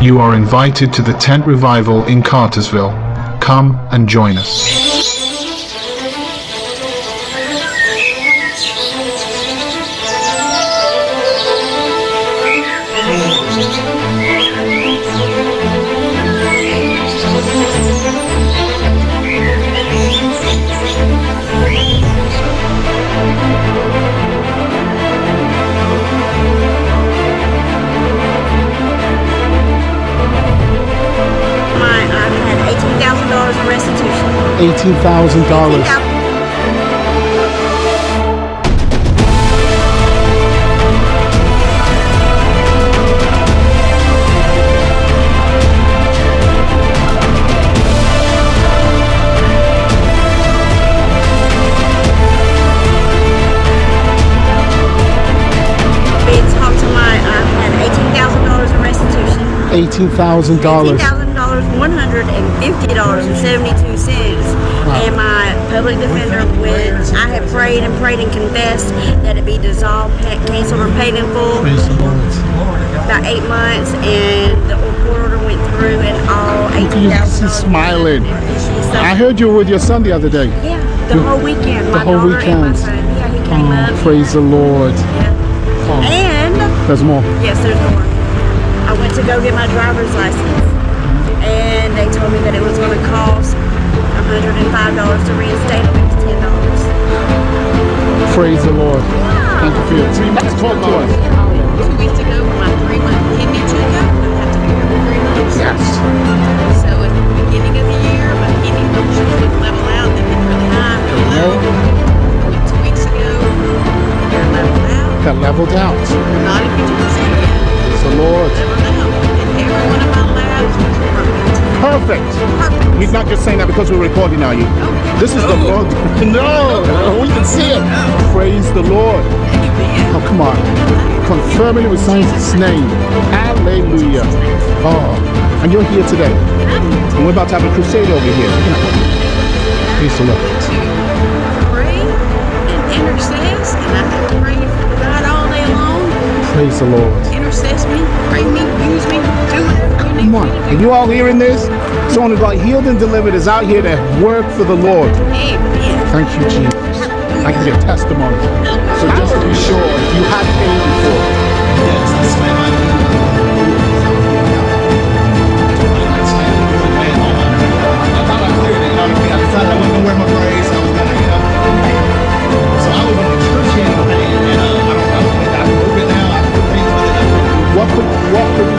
You are invited to the tent revival in Cartersville. Come and join us. $18,000. $18,000. $150.72. Wow. And my public defender, which I have prayed and confessed that it be dissolved, canceled, or paid in full. Praise the Lord. About 8 months, and the court order went through, and all $18,000. She's smiling. So, I heard you were with your son the other day. Yeah, the whole weekend. The whole weekend. And my son. Yeah, he came up. Praise the Lord. Yeah. Oh. And there's more. Yes, there's more. I went to go get my driver's license, and they told me that it was going to cost $105 to reinstate it. It was $10. Praise the Lord. Thank you for your team. Let's talk to us. 2 weeks ago, my 3-month kidney checkup, I have to be every 3 months. Yes. So at the beginning of the year, my kidney function would level out. They've been really high, really low. 2 weeks ago, they're leveled out. That leveled out. Not if you do the same again. Praise the Lord. Leveled out. And every one of my labs was perfect. Perfect. He's not just saying that because we're recording, are you? This is the Lord. No, we can see it. Praise the Lord. Oh, come on. Confirming it with signs in His name. Hallelujah. Oh, and you're here today. And we're about to have a crusade over here. Praise the Lord. Pray and intercess, and I have to pray for God all day long. Praise the Lord. Intercess me, pray me, use me, do whatever you need. Come on. Are you all hearing this? Someone who got healed and delivered is out here to work for the Lord. Amen. Thank you, Jesus. I can get testimony. So just to be sure, if you had pain before. Yes, this is my I thought I cleared it, you know what I mean? I decided I wasn't going to wear my braids. I was going to, So I was in excruciating pain, and I don't think I can move it now. I can put things with it. What could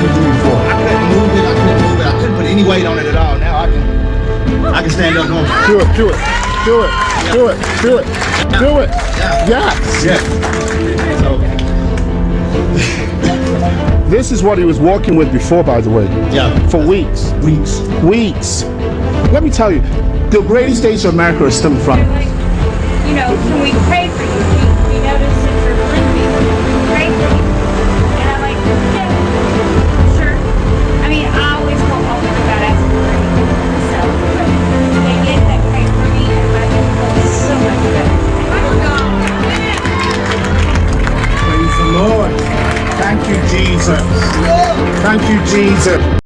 you do before? I couldn't move it. I couldn't put any weight on it at all. Now I can stand up normal. Do it. Do it. Yes. Yeah. So, this is what he was walking with before, by the way. yeah. For weeks. Weeks. Let me tell you, the greatest days of America are still in front of us. You know, can we pray for you? We noticed that you're limping. Pray for you. And I'm like, yeah, sure. I mean, I always felt open about asking for anything for myself, but they did that pray for me, and I feel so much better. Praise the Lord. Thank you, Jesus. Thank you, Jesus.